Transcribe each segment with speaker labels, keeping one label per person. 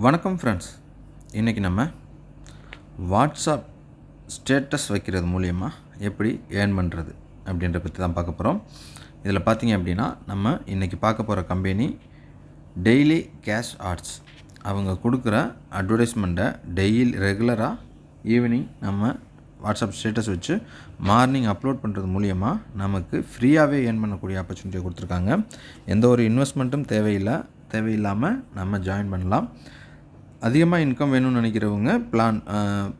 Speaker 1: வணக்கம் ஃப்ரெண்ட்ஸ். இன்றைக்கி நம்ம வாட்ஸ்அப் ஸ்டேட்டஸ் வைக்கிறது மூலிமா எப்படி ஏர்ன் பண்ணுறது அப்படின்ற பற்றி தான் பார்க்க போகிறோம். இதில் பார்த்தீங்க அப்படின்னா நம்ம இன்றைக்கி பார்க்க போகிற கம்பெனி டெய்லி கேஷ் ஆர்ட்ஸ். அவங்க கொடுக்குற அட்வர்டைஸ்மெண்ட்டை ரெகுலராக ஈவினிங் நம்ம வாட்ஸ்அப் ஸ்டேட்டஸ் வச்சு மார்னிங் அப்லோட் பண்ணுறது மூலிமா நமக்கு ஃப்ரீயாகவே ஏர்ன் பண்ணக்கூடிய ஆப்பர்ச்சுனிட்டியை கொடுத்துருக்காங்க. எந்த ஒரு இன்வெஸ்ட்மெண்ட்டும் தேவையில்லாமல் நம்ம ஜாயின் பண்ணலாம். அதிகமாக இன்கம் வேணும்னு நினைக்கிறவங்க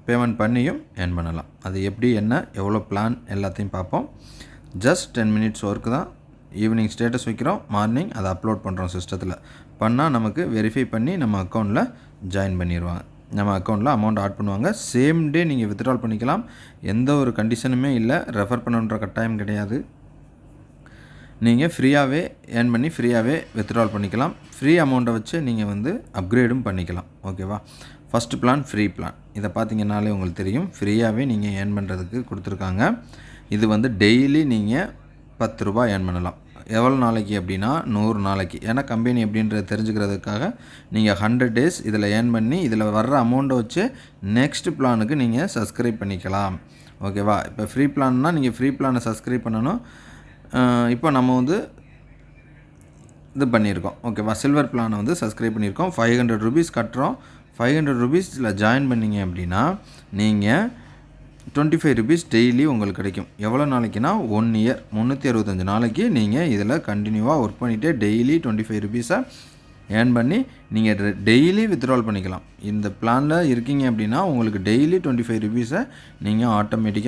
Speaker 1: பேமெண்ட் பண்ணியும் ஏர்ன் பண்ணலாம். அது எப்படி, எவ்வளோ பிளான் எல்லாத்தையும் பார்ப்போம். ஜஸ்ட் 10 minutes ஒர்க்கு தான். ஈவினிங் ஸ்டேட்டஸ் வைக்கிறோம், மார்னிங் அதை அப்லோட் பண்ணுறோம். சிஸ்டத்தில் பண்ணால் நமக்கு வெரிஃபை பண்ணி நம்ம அக்கௌண்ட்டில் ஜாயின் பண்ணிடுவாங்க. நம்ம அக்கௌண்ட்டில் அமௌண்ட் ஆட் பண்ணுவாங்க. சேம் டே நீங்கள் வித்ட்ரால் பண்ணிக்கலாம். எந்த ஒரு கண்டிஷனுமே இல்லை. ரெஃபர் பண்ணுன்ற கட்டாயம் கிடையாது. நீங்கள் ஃப்ரீயாகவே ஏர்ன் பண்ணி ஃப்ரீயாகவே வித்ட்ரால் பண்ணிக்கலாம். ஃப்ரீ அமௌண்ட்டை வச்சு நீங்கள் அப்கிரேடும் பண்ணிக்கலாம். ஓகேவா? First plan free plan. இதை பார்த்தீங்கன்னாலே உங்களுக்கு தெரியும். ஃப்ரீயாகவே நீங்கள் ஏர்ன் பண்ணுறதுக்கு கொடுத்துருக்காங்க. இது டெய்லி நீங்கள் 10 ரூபா ஏர்ன் பண்ணலாம். எவ்வளோ நாளைக்கு அப்படின்னா 100 நாளைக்கு. ஏன்னா கம்பெனி எப்படின்றத தெரிஞ்சுக்கிறதுக்காக நீங்கள் 100 days இதில் ஏர்ன் பண்ணி இதில் வர்ற அமௌண்ட்டை வச்சு நெக்ஸ்ட் பிளானுக்கு நீங்கள் சப்ஸ்கிரைப் பண்ணிக்கலாம். ஓகேவா? இப்போ ஃப்ரீ பிளான்னா நீங்கள் ஃப்ரீ பிளானை சப்ஸ்கிரைப் பண்ணணும். இப்போ நம்ம இது பண்ணியிருக்கோம். ஓகேவா? சில்வர் பிளானை சப்ஸ்கிரைப் பண்ணியிருக்கோம். 500 rupees கட்டுறோம். 500 rupeesல ஜாயின் பண்ணிங்க அப்படின்னா நீங்கள் 25 rupees டெய்லி உங்களுக்கு கிடைக்கும். எவ்வளோ நாளைக்குன்னா 1 year 365 நாளைக்கு நீங்கள் இதில் கண்டினியூவாக ஒர்க் பண்ணிவிட்டு டெய்லி 25 rupeesஸை ஏர்ன் பண்ணி நீங்கள் டெய்லி வித்ட்ரால் பண்ணிக்கலாம். இந்த பிளானில் இருக்கீங்க அப்படின்னா உங்களுக்கு டெய்லி 25 rupeesஸை நீங்கள் ஆட்டோமேட்டிக்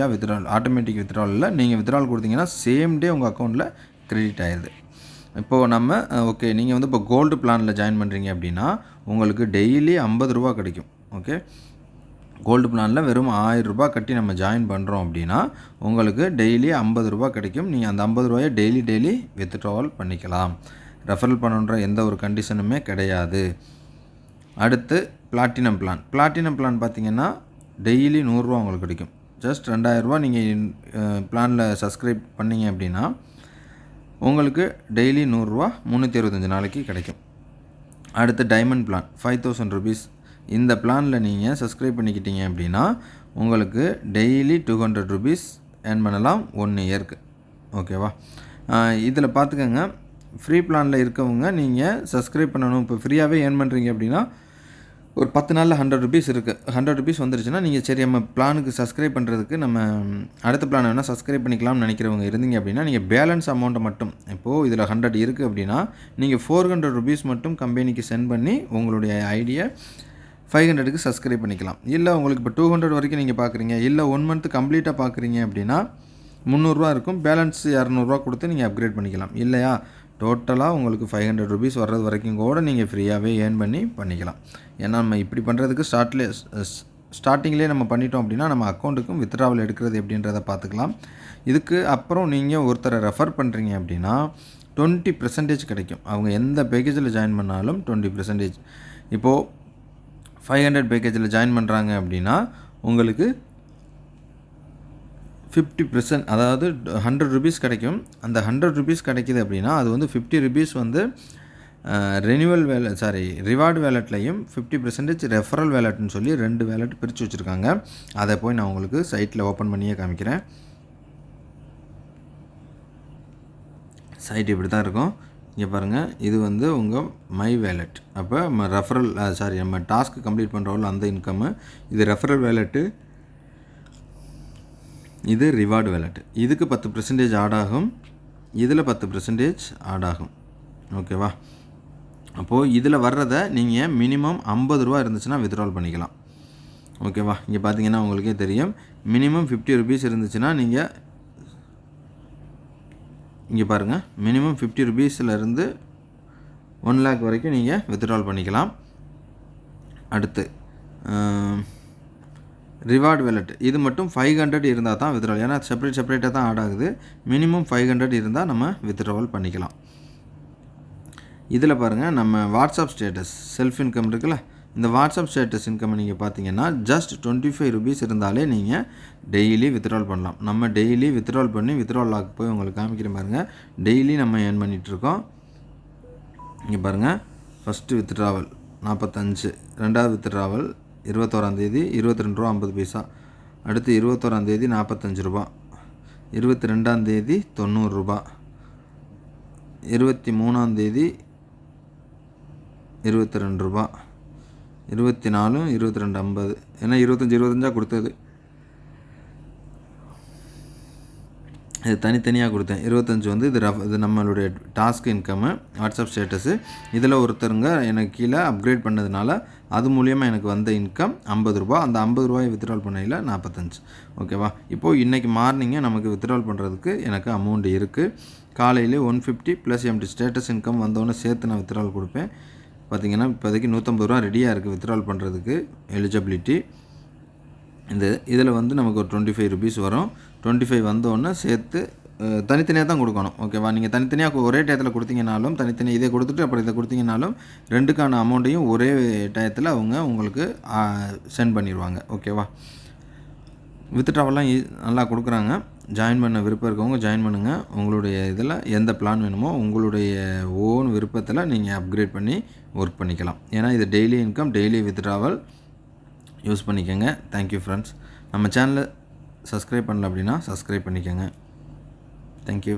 Speaker 1: வித்ட்ராலில் நீங்கள் வித்ட்ரால் கொடுத்தீங்கன்னா சேம் டே உங்கள் அக்கௌண்ட்டில் கிரெடிட் ஆயிடுது. இப்போது நம்ம ஓகே, நீங்கள் இப்போ கோல்டு பிளானில் ஜாயின் பண்ணுறீங்க அப்படின்னா உங்களுக்கு டெய்லி 50 ரூபா கிடைக்கும். ஓகே, கோல்டு பிளானில் வெறும் 1000 ரூபா கட்டி நம்ம ஜாயின் பண்ணுறோம் அப்படின்னா உங்களுக்கு டெய்லி 50 ரூபா கிடைக்கும். நீங்கள் அந்த 50 ரூபாயை டெய்லி வித்ட்ராவல் பண்ணிக்கலாம். ரெஃபரல் பண்ணுன்ற எந்த ஒரு கண்டிஷனுமே கிடையாது. அடுத்து பிளாட்டினம் பிளான் பார்த்திங்கன்னா டெய்லி 100 ரூபா உங்களுக்கு கிடைக்கும். ஜஸ்ட் 2000 ரூபா நீங்கள் பிளானில் சப்ஸ்கிரைப் பண்ணிங்க அப்படின்னா உங்களுக்கு டெய்லி 100 ரூபா 365 நாளைக்கு கிடைக்கும். அடுத்து டைமண்ட் பிளான் 5000 rupees. இந்த பிளானில் நீங்கள் சப்ஸ்கிரைப் பண்ணிக்கிட்டீங்க அப்படின்னா உங்களுக்கு டெய்லி 200 rupees ஏர்ன் பண்ணலாம் 1 yearக்கு. ஓகேவா? இதில் பார்த்துக்கோங்க, ஃப்ரீ பிளானில் இருக்கவங்க நீங்கள் சப்ஸ்கிரைப் பண்ணணும். இப்போ ஃப்ரீயாகவே ஏர்ன் பண்ணுறீங்க அப்படின்னா ஒரு 10 நாளில் 100 rupees இருக்குது. 100 rupees வந்துருச்சுன்னா நீங்கள் சரி நம்ம பிளானுக்கு சப்ஸ்கிரைப் பண்ணுறதுக்கு நம்ம அடுத்த பிளான் வேணால் சப்ஸ்கிரைப் பண்ணிக்கலாம்னு நினைக்கிறவங்க இருந்தீங்க அப்படின்னா நீங்கள் பேலன்ஸ் அமௌண்ட்டை மட்டும், இப்போது இதில் 100 இருக்குது அப்படின்னா நீங்கள் 400 rupees மட்டும் கம்பெனிக்கு சென்ட் பண்ணி உங்களுடைய ஐடியை 500க்கு சப்ஸ்கிரைப் பண்ணிக்கலாம். இல்லை உங்களுக்கு இப்போ 200 வரைக்கும் நீங்கள் பார்க்குறீங்க, இல்லை 1 month கம்ப்ளீட்டாக பார்க்குறீங்க அப்படின்னா 300 ரூபா இருக்கும். பேலன்ஸ் 200 ரூபா கொடுத்து நீங்கள் அப்கிரேட் பண்ணிக்கலாம். இல்லையா, டோட்டலாக உங்களுக்கு 500 rupees வர்றது வரைக்கும் கூட நீங்கள் ஃப்ரீயாகவே ஏர்ன் பண்ணிக்கலாம். ஏன்னா நம்ம இப்படி பண்ணுறதுக்கு ஸ்டார்டிங்லேயே நம்ம பண்ணிட்டோம் அப்படின்னா நம்ம அக்கௌண்ட்டுக்கும் வித்ட்ராவல் எடுக்கிறது எப்படின்றத பார்த்துக்கலாம். இதுக்கு அப்புறம் நீங்கள் ஒருத்தரை ரெஃபர் பண்ணுறீங்க அப்படின்னா 20% கிடைக்கும். அவங்க எந்த பேக்கேஜில் ஜாயின் பண்ணாலும் 20%. இப்போது 500 பேக்கேஜில் ஜாயின் பண்ணுறாங்க அப்படின்னா உங்களுக்கு 50%, அதாவது 100 rupees கிடைக்கும். அந்த 100 rupees கிடைக்கிது அப்படின்னா அது 50 rupees ரிவார்டு வேலட்லையும் 50% ரெஃபரல் வேலட்னு சொல்லி 2 வேலட் பிரித்து வச்சுருக்காங்க. அதை போய் நான் உங்களுக்கு சைட்டில் ஓப்பன் பண்ணியே காமிக்கிறேன். சைட் இப்படி தான் இருக்கும். இங்கே பாருங்கள், இது உங்கள் மை வேலட். அப்போ நம்ம டாஸ்க்கு கம்ப்ளீட் பண்ணுறோம்ல அந்த இன்கம்மு. இது ரெஃபரல் வேலட்டு, இது ரிவார்டு வேலட். இதுக்கு 10% ஆட் ஆகும், இதில் 10% ஆட் ஆகும். ஓகேவா? அப்போது இதில் வர்றதை நீங்கள் மினிமம் 50 ரூபா இருந்துச்சுன்னா வித்ட்ரால் பண்ணிக்கலாம். ஓகேவா? இங்கே பார்த்தீங்கன்னா உங்களுக்கே தெரியும், மினிமம் 50 rupees இருந்துச்சுன்னா நீங்கள் இங்கே பாருங்கள், மினிமம் 50 rupeesலேருந்து 1 lakh வரைக்கும் நீங்கள் வித்ட்ரால் பண்ணிக்கலாம். அடுத்து ரிவார்டு வேலட், இது மட்டும் 500 இருந்தால் தான் வித்ட்ராவல். ஏன்னா செப்பரேட்டாக தான் ஆட் ஆகுது. மினிமம் 500 இருந்தால் நம்ம வித்ட்ராவல் பண்ணிக்கலாம். இதில் பாருங்கள், நம்ம வாட்ஸ்அப் ஸ்டேட்டஸ் செல்ஃப் இன்கம் இருக்குல்ல, இந்த வாட்ஸ்அப் ஸ்டேட்டஸ் இன்கம் நீங்கள் பார்த்தீங்கன்னா ஜஸ்ட் 25 rupees இருந்தாலே நீங்கள் டெய்லி வித்ட்ரால் பண்ணலாம். நம்ம டெய்லி வித்ட்ரால் பண்ணி வித்ட்ரால் லாக் போய் உங்களுக்கு காமிக்கிற பாருங்கள். டெய்லி நம்ம ஏர்ன் பண்ணிகிட்ருக்கோம். இங்கே பாருங்கள், ஃபஸ்ட்டு வித்ட்ராவல் 45. ரெண்டாவது வித்ட்ராவல் 21ஆந்தேதி ரூ. 22.50. அடுத்து 21ஆந்தேதி ரூ. 45. 22ஆந்தேதி ரூ. 90. 23ஆந்தேதி ரூ. 22. 24 22.50. ஏன்னா 25 கொடுத்தது. இது தனித்தனியாக கொடுத்தேன். 25 வந்து இது நம்மளுடைய டாஸ்க் இன்கம்மு, வாட்ஸ்அப் ஸ்டேட்டஸு. இதில் ஒருத்தருங்க எனக்கு கீழே அப்கிரேட் பண்ணதுனால அது மூலிமா எனக்கு வந்த இன்கம் ரூ. 50. அந்த ரூ. 50 வித்ட்ரால் பண்ணையில் 45. ஓகேவா? இப்போது இன்றைக்கி மார்னிங்கே நமக்கு வித்ட்ரால் பண்ணுறதுக்கு எனக்கு அமௌண்ட் இருக்குது. காலையிலே 150 ப்ளஸ் எம்டி ஸ்டேட்டஸ் இன்கம் வந்தோடனே சேர்த்து நான் வித்ட்ரால் கொடுப்பேன். பார்த்திங்கன்னா இப்போதைக்கு ரூ. 150 ரெடியாக இருக்குது வித்ட்ரால் பண்ணுறதுக்கு எலிஜிபிலிட்டி. இதில் வந்து நமக்கு ஒரு 25 ருபீஸ் வரும். 25 வந்தோடனே சேர்த்து தனித்தனியாக தான் கொடுக்கணும். ஓகேவா? நீங்கள் தனித்தனியாக ஒரே டயத்தில் கொடுத்தீங்கனாலும், தனித்தனியாக இதை கொடுத்துட்டு அப்புறம் இதை கொடுத்தீங்கனாலும் ரெண்டுக்கான அமௌண்ட்டையும் ஒரே டயத்தில் அவங்க உங்களுக்கு சென்ட் பண்ணிடுவாங்க. ஓகேவா? வித்ட்ராவெல்லாம் நல்லா கொடுக்குறாங்க. ஜாயின் பண்ண விருப்பம் இருக்கவங்க ஜாயின் பண்ணுங்கள். உங்களுடைய இதில் எந்த பிளான் வேணுமோ உங்களுடைய ஓன் விருப்பத்தில் நீங்கள் அப்கிரேட் பண்ணி ஒர்க் பண்ணிக்கலாம். ஏன்னா இது daily income, daily withdrawal use பண்ணிக்கோங்க. Thank you friends. நம்ம சேனலை சப்ஸ்கிரைப் பண்ணல அப்படின்னா சப்ஸ்கிரைப் பண்ணிக்கோங்க. தேங்க்யூ.